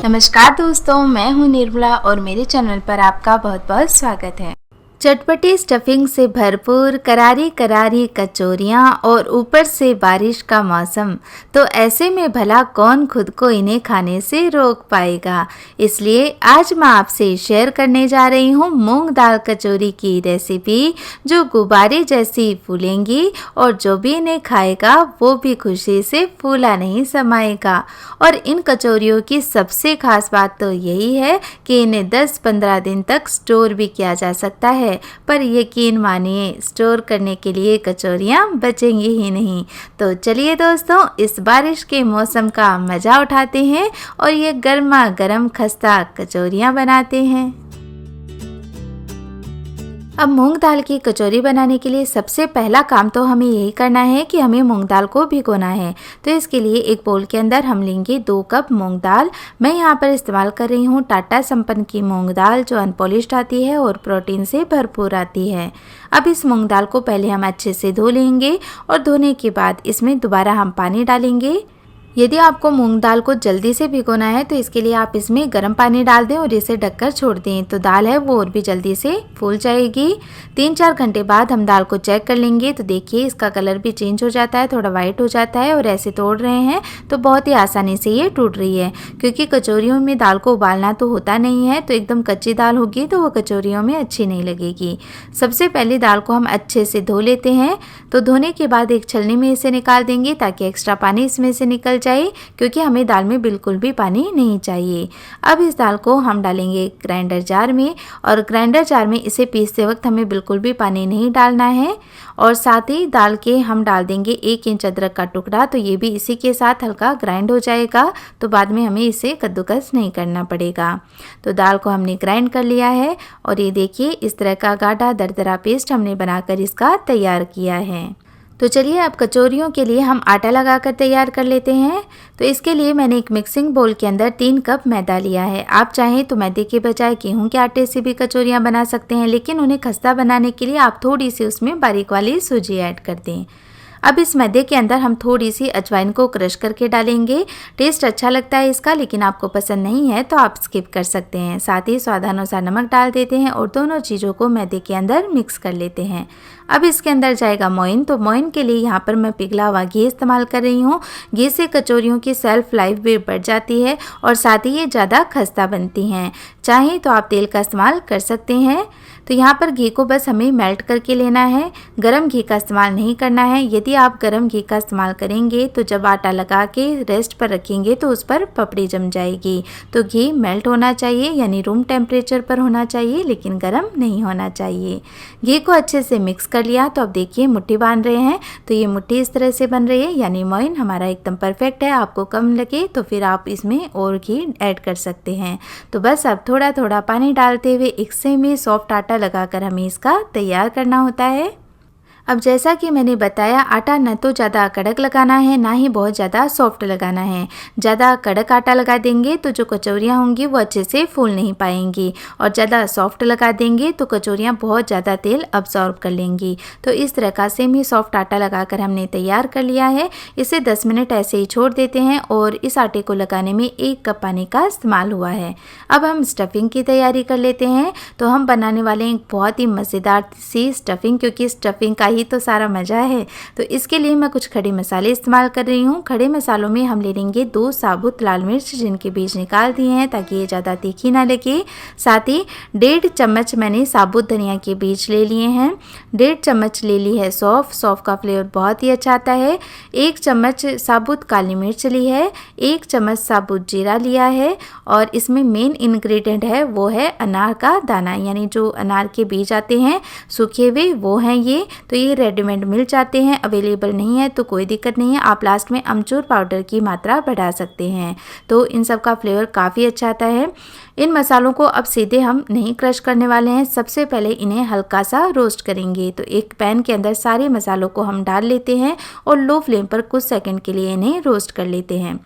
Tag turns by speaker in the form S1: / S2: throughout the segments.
S1: नमस्कार दोस्तों, मैं हूं निर्मला और मेरे चैनल पर आपका बहुत बहुत स्वागत है। चटपटी स्टफिंग से भरपूर करारी करारी कचौरियाँ और ऊपर से बारिश का मौसम, तो ऐसे में भला कौन खुद को इन्हें खाने से रोक पाएगा। इसलिए आज मैं आपसे शेयर करने जा रही हूँ मूंग दाल कचौरी की रेसिपी, जो गुब्बारे जैसी फूलेंगी और जो भी इन्हें खाएगा वो भी खुशी से फूला नहीं समाएगा। और इन कचौरियों की सबसे खास बात तो यही है कि इन्हें 10-15 दिन तक स्टोर भी किया जा सकता है। पर यकीन मानिए, स्टोर करने के लिए कचौरियाँ बचेंगी ही नहीं। तो चलिए दोस्तों, इस बारिश के मौसम का मज़ा उठाते हैं और ये गर्मा गर्म खस्ता कचौरियाँ बनाते हैं। अब मूंग दाल की कचौरी बनाने के लिए सबसे पहला काम तो हमें यही करना है कि हमें मूंग दाल को भिगोना है। तो इसके लिए एक बोल के अंदर हम लेंगे 2 कप मूंग दाल। मैं यहाँ पर इस्तेमाल कर रही हूँ टाटा संपन्न की मूंग दाल, जो अनपॉलिश्ड आती है और प्रोटीन से भरपूर आती है। अब इस मूंग दाल को पहले हम अच्छे से धो लेंगे और धोने के बाद इसमें दोबारा हम पानी डालेंगे। यदि आपको मूंग दाल को जल्दी से भिगोना है तो इसके लिए आप इसमें गर्म पानी डाल दें और इसे ढककर छोड़ दें, तो दाल है वो और भी जल्दी से फूल जाएगी। 3-4 घंटे बाद हम दाल को चेक कर लेंगे तो देखिए इसका कलर भी चेंज हो जाता है, थोड़ा वाइट हो जाता है। और ऐसे तोड़ रहे हैं तो बहुत ही आसानी से ये टूट रही है, क्योंकि कचौरियों में दाल को उबालना तो होता नहीं है, तो एकदम कच्ची दाल होगी तो वो कचौरियों में अच्छी नहीं लगेगी। सबसे पहले दाल को हम अच्छे से धो लेते हैं। तो धोने के बाद एक छलनी में इसे निकाल देंगे ताकि एक्स्ट्रा पानी इसमें से निकल जाए, क्योंकि हमें दाल में बिल्कुल भी पानी नहीं चाहिए। अब इस दाल को हम डालेंगे ग्राइंडर जार में, और ग्राइंडर जार में इसे पीसते वक्त हमें बिल्कुल भी पानी नहीं डालना है। और साथ ही दाल के हम डाल देंगे 1 इंच अदरक का टुकड़ा, तो ये भी इसी के साथ हल्का ग्राइंड हो जाएगा, तो बाद में हमें इसे कद्दूकस नहीं करना पड़ेगा। तो दाल को हमने ग्राइंड कर लिया है और ये देखिए इस तरह का गाढ़ा दरदरा पेस्ट हमने बनाकर इसका तैयार किया है। तो चलिए अब कचौरियों के लिए हम आटा लगाकर तैयार कर लेते हैं। तो इसके लिए मैंने एक मिक्सिंग बोल के अंदर 3 कप मैदा लिया है। आप चाहें तो मैदे के बजाय गेहूं के आटे से भी कचौरियां बना सकते हैं, लेकिन उन्हें खस्ता बनाने के लिए आप थोड़ी सी उसमें बारीक वाली सूजी ऐड कर दें। अब इस मैदे के अंदर हम थोड़ी सी अजवाइन को क्रश करके डालेंगे। टेस्ट अच्छा लगता है इसका, लेकिन आपको पसंद नहीं है तो आप स्किप कर सकते हैं। साथ ही स्वादानुसार नमक डाल देते हैं और दोनों चीज़ों को मैदे के अंदर मिक्स कर लेते हैं। अब इसके अंदर जाएगा मोइन। तो मोइन के लिए यहाँ पर मैं पिघला हुआ घी इस्तेमाल कर रही हूँ। घी से कचौरियों की सेल्फ लाइफ भी बढ़ जाती है और साथ ही ये ज़्यादा खस्ता बनती हैं। चाहें तो आप तेल का इस्तेमाल कर सकते हैं। तो यहाँ पर घी को बस हमें मेल्ट करके लेना है, गरम घी का इस्तेमाल नहीं करना है। यदि आप गरम घी का इस्तेमाल करेंगे तो जब आटा लगा के रेस्ट पर रखेंगे तो उस पर पपड़ी जम जाएगी। तो घी मेल्ट होना चाहिए, यानी रूम टेम्परेचर पर होना चाहिए, लेकिन गरम नहीं होना चाहिए। घी को अच्छे से मिक्स कर लिया। तो अब देखिए मुट्ठी बांध रहे हैं, तो ये मुट्ठी इस तरह से बन रही है, यानी मोइन हमारा एकदम परफेक्ट है। आपको कम लगे तो फिर आप इसमें और घी ऐड कर सकते हैं। तो बस अब थोड़ा थोड़ा पानी डालते हुए एक सेमी सॉफ्ट आटा लगाकर हमें इसका तैयार करना होता है। अब जैसा कि मैंने बताया, आटा न तो ज़्यादा कड़क लगाना है, ना ही बहुत ज़्यादा सॉफ्ट लगाना है। ज़्यादा कड़क आटा लगा देंगे तो जो कचौरियाँ होंगी वो अच्छे से फूल नहीं पाएंगी, और ज़्यादा सॉफ्ट लगा देंगे तो कचौरियाँ बहुत ज़्यादा तेल अब्सॉर्ब कर लेंगी। तो इस तरह का सेमी सॉफ्ट आटा लगाकर हमने तैयार कर लिया है। इसे 10 मिनट ऐसे ही छोड़ देते हैं और इस आटे को लगाने में 1 कप पानी का इस्तेमाल हुआ है। अब हम स्टफिंग की तैयारी कर लेते हैं। तो हम बनाने वाले हैं एक बहुत ही मज़ेदार सी स्टफिंग, क्योंकि स्टफिंग का ही तो सारा मज़ा है। तो इसके लिए मैं कुछ खड़े मसाले इस्तेमाल कर रही हूँ। खड़े मसालों में हम ले लेंगे 2 साबुत लाल मिर्च, जिनके बीज निकाल दिए हैं ताकि ये ज़्यादा तीखी ना लगे। साथ ही 1.5 चम्मच मैंने साबुत धनिया के बीज ले लिए हैं। 1.5 चम्मच ले ली है सौंफ। सौंफ का फ्लेवर बहुत ही अच्छा आता है। 1 चम्मच साबुत काली मिर्च ली है। 1 चम्मच साबुत जीरा लिया है। और इसमें मेन इंग्रेडिएंट है वो है अनार का दाना, यानी जो अनार के बीज आते हैं सूखे हुए, वो हैं ये। तो ये रेडीमेड मिल जाते हैं, अवेलेबल नहीं है तो कोई दिक्कत नहीं है, आप लास्ट में अमचूर पाउडर की मात्रा बढ़ा सकते हैं। तो इन सब का फ्लेवर काफ़ी अच्छा आता है। इन मसालों को अब सीधे हम नहीं क्रश करने वाले हैं, सबसे पहले इन्हें हल्का सा रोस्ट करेंगे। तो एक पैन के अंदर सारे मसालों को हम डाल लेते हैं और लो फ्लेम पर कुछ सेकंड के लिए इन्हें रोस्ट कर लेते हैं।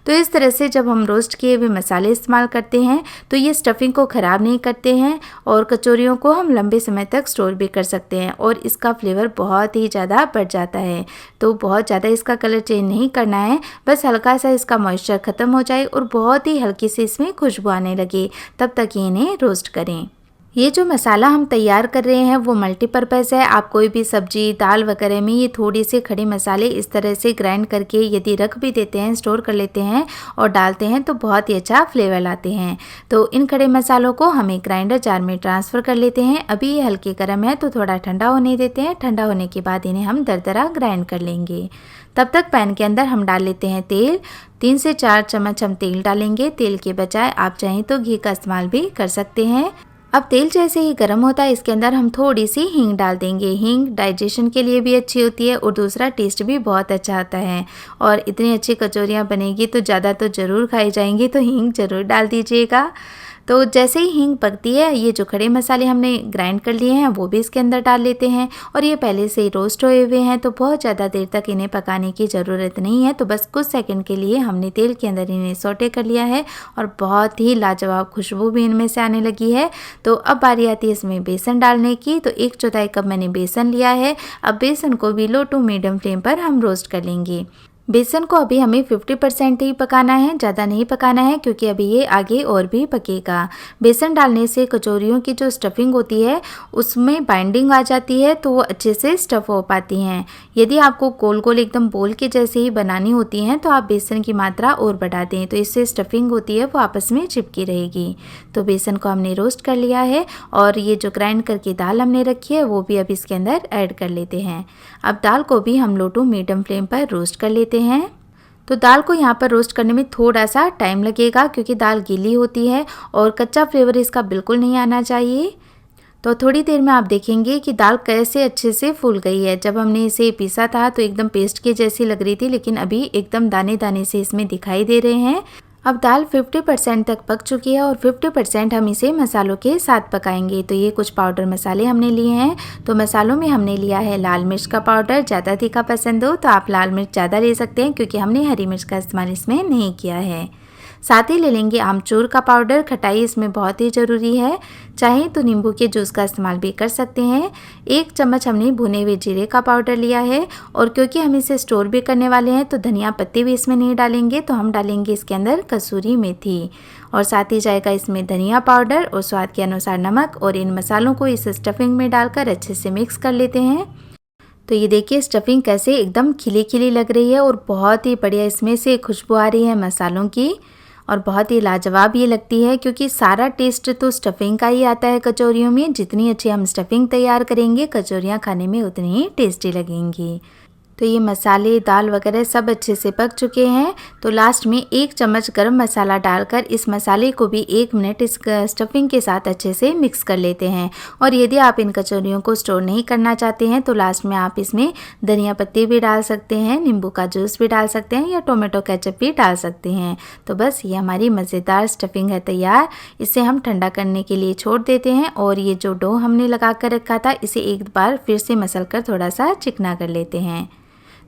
S1: तो इस तरह से जब हम रोस्ट किए हुए मसाले इस्तेमाल करते हैं तो ये स्टफिंग को ख़राब नहीं करते हैं और कचौरियों को हम लंबे समय तक स्टोर भी कर सकते हैं और इसका फ्लेवर बहुत ही ज़्यादा बढ़ जाता है। तो बहुत ज़्यादा इसका कलर चेंज नहीं करना है, बस हल्का सा इसका मॉइस्चर ख़त्म हो जाए और बहुत ही हल्की सी इसमें खुशबू आने लगे, तब तक इन्हें रोस्ट करें। ये जो मसाला हम तैयार कर रहे हैं वो मल्टीपर्पज़ है। आप कोई भी सब्जी, दाल वगैरह में ये थोड़े से खड़े मसाले इस तरह से ग्राइंड करके यदि रख भी देते हैं, स्टोर कर लेते हैं और डालते हैं तो बहुत ही अच्छा फ्लेवर लाते हैं। तो इन खड़े मसालों को हम एक ग्राइंडर जार में ट्रांसफ़र कर लेते हैं। अभी ये हल्के गर्म है तो थोड़ा ठंडा होने देते हैं। ठंडा होने के बाद इन्हें हम दरदरा ग्राइंड कर लेंगे। तब तक पैन के अंदर हम डाल लेते हैं तेल। 3 से 4 चम्मच हम तेल डालेंगे। तेल के बजाय आप चाहें तो घी का इस्तेमाल भी कर सकते हैं। अब तेल जैसे ही गर्म होता है इसके अंदर हम थोड़ी सी हींग डाल देंगे। हींग डाइजेशन के लिए भी अच्छी होती है और दूसरा टेस्ट भी बहुत अच्छा आता है। और इतनी अच्छी कचौरियाँ बनेगी तो ज़्यादा तो ज़रूर खाई जाएंगी, तो हींग ज़रूर डाल दीजिएगा। तो जैसे ही हींग पकती है, ये जो खड़े मसाले हमने ग्राइंड कर लिए हैं वो भी इसके अंदर डाल लेते हैं। और ये पहले से ही रोस्ट हुए हुए हैं तो बहुत ज़्यादा देर तक इन्हें पकाने की ज़रूरत नहीं है। तो बस कुछ सेकंड के लिए हमने तेल के अंदर इन्हें सौटे कर लिया है और बहुत ही लाजवाब खुशबू भी इनमें से आने लगी है। तो अब बारी आती है इसमें बेसन डालने की। तो 1/4 कप मैंने बेसन लिया है। अब बेसन को भी लो टू मीडियम फ्लेम पर हम रोस्ट कर लेंगे। बेसन को अभी हमें 50% ही पकाना है, ज़्यादा नहीं पकाना है क्योंकि अभी ये आगे और भी पकेगा। बेसन डालने से कचौरियों की जो स्टफिंग होती है उसमें बाइंडिंग आ जाती है तो वो अच्छे से स्टफ़ हो पाती हैं। यदि आपको गोल गोल एकदम बोल के जैसे ही बनानी होती हैं तो आप बेसन की मात्रा और बढ़ा दें, तो इससे स्टफिंग होती है वो आपस में चिपकी रहेगी। तो बेसन को हमने रोस्ट कर लिया है और ये जो ग्राइंड करके दाल हमने रखी है वो भी अब इसके अंदर ऐड कर लेते हैं। अब दाल को भी हम लो टू मीडियम फ्लेम पर रोस्ट कर लेते हैं। तो दाल को यहाँ पर रोस्ट करने में थोड़ा सा टाइम लगेगा क्योंकि दाल गीली होती है और कच्चा फ्लेवर इसका बिल्कुल नहीं आना चाहिए। तो थोड़ी देर में आप देखेंगे कि दाल कैसे अच्छे से फूल गई है। जब हमने इसे पीसा था तो एकदम पेस्ट के जैसी लग रही थी, लेकिन अभी एकदम दाने दाने से इसमें दिखाई दे रहे हैं। अब दाल 50% तक पक चुकी है और 50% हम इसे मसालों के साथ पकाएंगे। तो ये कुछ पाउडर मसाले हमने लिए हैं। तो मसालों में हमने लिया है लाल मिर्च का पाउडर। ज़्यादा तीखा पसंद हो तो आप लाल मिर्च ज़्यादा ले सकते हैं क्योंकि हमने हरी मिर्च का इस्तेमाल इसमें नहीं किया है। साथ ही ले लेंगे आमचूर का पाउडर। खटाई इसमें बहुत ही ज़रूरी है, चाहे तो नींबू के जूस का इस्तेमाल भी कर सकते हैं। 1 चम्मच हमने भुने हुए जीरे का पाउडर लिया है और क्योंकि हम इसे स्टोर भी करने वाले हैं तो धनिया पत्ती भी इसमें नहीं डालेंगे, तो हम डालेंगे इसके अंदर कसूरी मेथी। और साथ ही जाएगा इसमें धनिया पाउडर और स्वाद के अनुसार नमक। और इन मसालों को इस स्टफिंग में डालकर अच्छे से मिक्स कर लेते हैं। तो ये देखिए स्टफिंग कैसे एकदम खिली खिली लग रही है और बहुत ही बढ़िया इसमें से खुशबू आ रही है मसालों की और बहुत ही लाजवाब ये लगती है क्योंकि सारा टेस्ट तो स्टफिंग का ही आता है कचौरियों में। जितनी अच्छी हम स्टफिंग तैयार करेंगे कचौरियाँ खाने में उतनी ही टेस्टी लगेंगी। तो ये मसाले, दाल वगैरह सब अच्छे से पक चुके हैं। तो लास्ट में 1 चम्मच गरम मसाला डालकर इस मसाले को भी 1 मिनट इस स्टफिंग के साथ अच्छे से मिक्स कर लेते हैं। और यदि आप इन कचौरियों को स्टोर नहीं करना चाहते हैं तो लास्ट में आप इसमें धनिया पत्ती भी डाल सकते हैं, नींबू का जूस भी डाल सकते हैं या टोमेटो केचप भी डाल सकते हैं। तो बस ये हमारी मज़ेदार स्टफिंग है तैयार। इसे हम ठंडा करने के लिए छोड़ देते हैं और ये जो डो हमने लगा कर रखा था इसे एक बार फिर से मसल कर थोड़ा सा चिकना कर लेते हैं।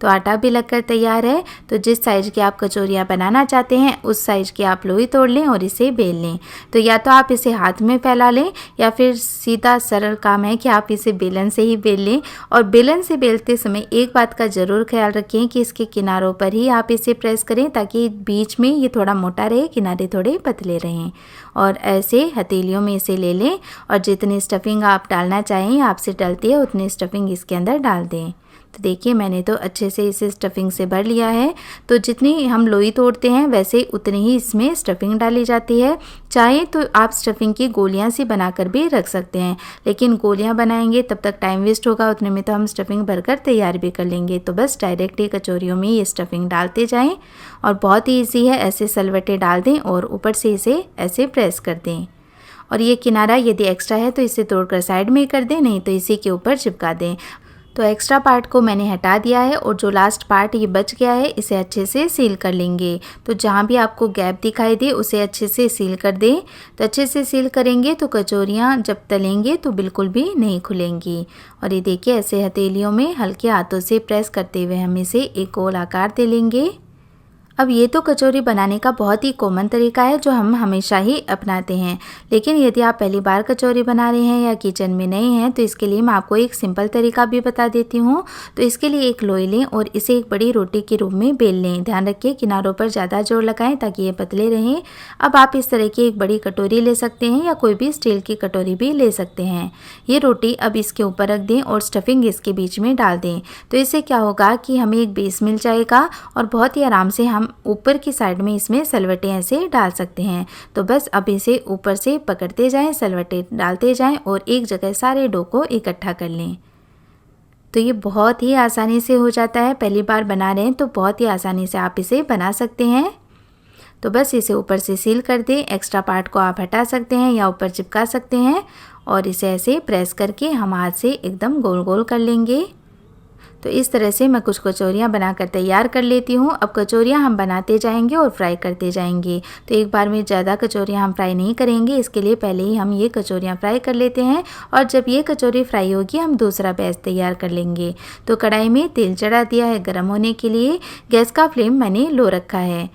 S1: तो आटा भी लगकर तैयार है। तो जिस साइज़ की आप कचौरियाँ बनाना चाहते हैं उस साइज़ की आप लोई तोड़ लें और इसे बेल लें। तो या तो आप इसे हाथ में फैला लें या फिर सीधा सरल काम है कि आप इसे बेलन से ही बेल लें। और बेलन से बेलते समय एक बात का ज़रूर ख्याल रखें कि इसके किनारों पर ही आप इसे प्रेस करें ताकि बीच में ये थोड़ा मोटा रहे, किनारे थोड़े पतले रहें। और ऐसे हथेलियों में इसे ले लें और जितनी स्टफिंग आप डालना चाहें आपसे डलती है उतनी स्टफिंग इसके अंदर डाल दें। तो देखिए मैंने तो अच्छे से इसे स्टफिंग से भर लिया है। तो जितनी हम लोई तोड़ते हैं वैसे उतनी ही इसमें स्टफिंग डाली जाती है। चाहे तो आप स्टफिंग की गोलियां सी बनाकर भी रख सकते हैं, लेकिन गोलियां बनाएंगे तब तक टाइम वेस्ट होगा, उतने में तो हम स्टफिंग भरकर तैयार भी कर लेंगे। तो बस डायरेक्ट ही कचौरियों में ये स्टफिंग डालते जाएँ और बहुत ही ईजी है। ऐसे सलवटे डाल दें और ऊपर से इसे ऐसे प्रेस कर दें। और ये किनारा यदि एक्स्ट्रा है तो इसे तोड़कर साइड में कर दें, नहीं तो इसी के ऊपर चिपका दें। तो एक्स्ट्रा पार्ट को मैंने हटा दिया है और जो लास्ट पार्ट ये बच गया है इसे अच्छे से सील कर लेंगे। तो जहाँ भी आपको गैप दिखाई दे उसे अच्छे से सील कर दें। तो अच्छे से सील करेंगे तो कचौरियाँ जब तलेंगे तो बिल्कुल भी नहीं खुलेंगी। और ये देखिए ऐसे हथेलियों में हल्के हाथों से प्रेस करते हुए हम इसे एक गोल आकार दे लेंगे। अब ये तो कचौरी बनाने का बहुत ही कॉमन तरीका है जो हम हमेशा ही अपनाते हैं, लेकिन यदि आप पहली बार कचौरी बना रहे हैं या किचन में नए हैं तो इसके लिए मैं आपको एक सिंपल तरीका भी बता देती हूँ। तो इसके लिए एक लोई लें और इसे एक बड़ी रोटी के रूप में बेल लें। ध्यान रखिए किनारों पर ज़्यादा जोर लगाएं ताकि ये पतले रहें। अब आप इस तरह की एक बड़ी कटोरी ले सकते हैं या कोई भी स्टील की कटोरी भी ले सकते हैं। ये रोटी अब इसके ऊपर रख दें और स्टफिंग इसके बीच में डाल दें। तो इससे क्या होगा कि हमें एक बेस मिल जाएगा और बहुत ही आराम से हम ऊपर की साइड में इसमें सलवटें ऐसे डाल सकते हैं। तो बस अब इसे ऊपर से पकड़ते जाएं, सलवटें डालते जाएं और एक जगह सारे डो को इकट्ठा कर लें। तो ये बहुत ही आसानी से हो जाता है। पहली बार बना रहे हैं तो बहुत ही आसानी से आप इसे बना सकते हैं। तो बस इसे ऊपर से सील कर दें। एक्स्ट्रा पार्ट को आप हटा सकते हैं या ऊपर चिपका सकते हैं और इसे ऐसे प्रेस करके हम हाथ से एकदम गोल गोल कर लेंगे। तो इस तरह से मैं कुछ कचौरियाँ बनाकर तैयार कर लेती हूँ। अब कचौरियाँ हम बनाते जाएंगे और फ्राई करते जाएंगे। तो एक बार में ज़्यादा कचौरियाँ हम फ्राई नहीं करेंगे, इसके लिए पहले ही हम ये कचौरियाँ फ्राई कर लेते हैं और जब ये कचौरी फ्राई होगी हम दूसरा बैच तैयार कर लेंगे। तो कढ़ाई में तेल चढ़ा दिया है गर्म होने के लिए। गैस का फ्लेम मैंने लो रखा है।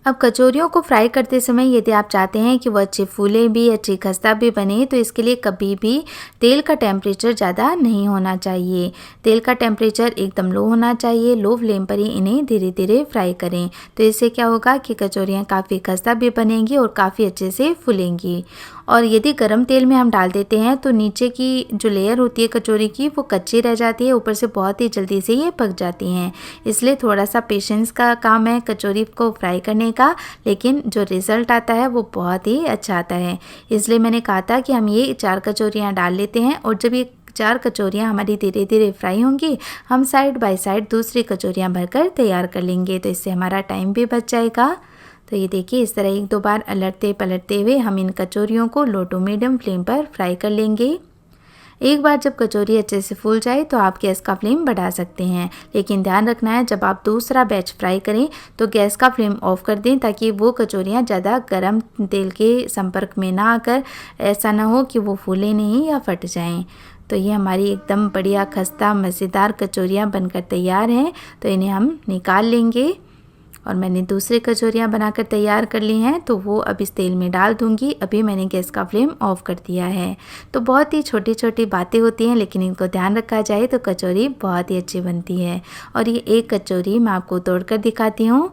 S1: अब कचौरियों को फ्राई करते समय यदि आप चाहते हैं कि वो अच्छे फूले भी, अच्छी खस्ता भी बने, तो इसके लिए कभी भी तेल का टेम्परेचर ज़्यादा नहीं होना चाहिए। तेल का टेम्परेचर एकदम लो होना चाहिए। लो फ्लेम पर ही इन्हें धीरे धीरे फ्राई करें। तो इससे क्या होगा कि कचौरियाँ काफ़ी खस्ता भी बनेंगी और काफ़ी अच्छे से फूलेंगी। और यदि गर्म तेल में हम डाल देते हैं तो नीचे की जो लेयर होती है कचौरी की वो कच्ची रह जाती है, ऊपर से बहुत ही जल्दी से ये पक जाती हैं। इसलिए थोड़ा सा पेशेंस का काम है कचौरी को फ्राई करने का, लेकिन जो रिज़ल्ट आता है वो बहुत ही अच्छा आता है। इसलिए मैंने कहा था कि हम ये 4 कचौरियाँ डाल लेते हैं और जब ये 4 कचौरियाँ हमारी धीरे धीरे फ्राई होंगी हम साइड बाय साइड दूसरी कचौरियाँ भरकर तैयार कर लेंगे। तो इससे हमारा टाइम भी बच जाएगा। तो ये देखिए इस तरह एक दो बार अलटते पलटते हुए हम इन कचौरियों को लो टू मीडियम फ्लेम पर फ्राई कर लेंगे। एक बार जब कचौरी अच्छे से फूल जाए तो आप गैस का फ्लेम बढ़ा सकते हैं, लेकिन ध्यान रखना है जब आप दूसरा बैच फ्राई करें तो गैस का फ्लेम ऑफ कर दें ताकि वो कचौरियाँ ज़्यादा गर्म तेल के संपर्क में ना आकर ऐसा ना हो कि वो फूले नहीं या फट जाएं। तो ये हमारी एकदम बढ़िया खस्ता मज़ेदार कचौरियाँ बनकर तैयार हैं। तो इन्हें हम निकाल लेंगे और मैंने दूसरी कचौरियाँ बनाकर तैयार कर ली हैं तो वो अब इस तेल में डाल दूँगी। अभी मैंने गैस का फ्लेम ऑफ कर दिया है। तो बहुत ही छोटी छोटी बातें होती हैं लेकिन इनको ध्यान रखा जाए तो कचौरी बहुत ही अच्छी बनती है। और ये एक कचौरी मैं आपको तोड़कर दिखाती हूँ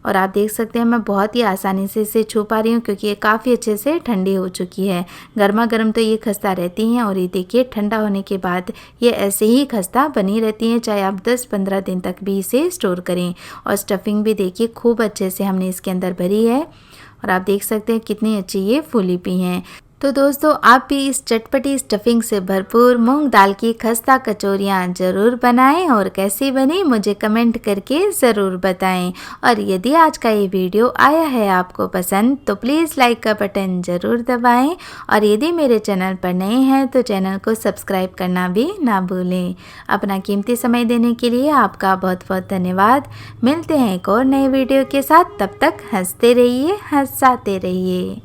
S1: और आप देख सकते हैं मैं बहुत ही आसानी से इसे छू पा रही हूँ क्योंकि ये काफ़ी अच्छे से ठंडी हो चुकी है। गर्मा गर्म तो ये खस्ता रहती हैं और ये देखिए ठंडा होने के बाद ये ऐसे ही खस्ता बनी रहती हैं, चाहे आप 10-15 दिन तक भी इसे स्टोर करें। और स्टफिंग भी देखिए खूब अच्छे से हमने इसके अंदर भरी है और आप देख सकते हैं कितनी अच्छी ये फूली भी हैं। तो दोस्तों आप भी इस चटपटी स्टफिंग से भरपूर मूंग दाल की खस्ता कचौरियाँ ज़रूर बनाएं और कैसी बनी मुझे कमेंट करके ज़रूर बताएं। और यदि आज का ये वीडियो आया है आपको पसंद तो प्लीज़ लाइक का बटन ज़रूर दबाएं और यदि मेरे चैनल पर नए हैं तो चैनल को सब्सक्राइब करना भी ना भूलें। अपना कीमती समय देने के लिए आपका बहुत बहुत धन्यवाद। मिलते हैं एक और नए वीडियो के साथ, तब तक हंसते रहिए, हंसाते रहिए।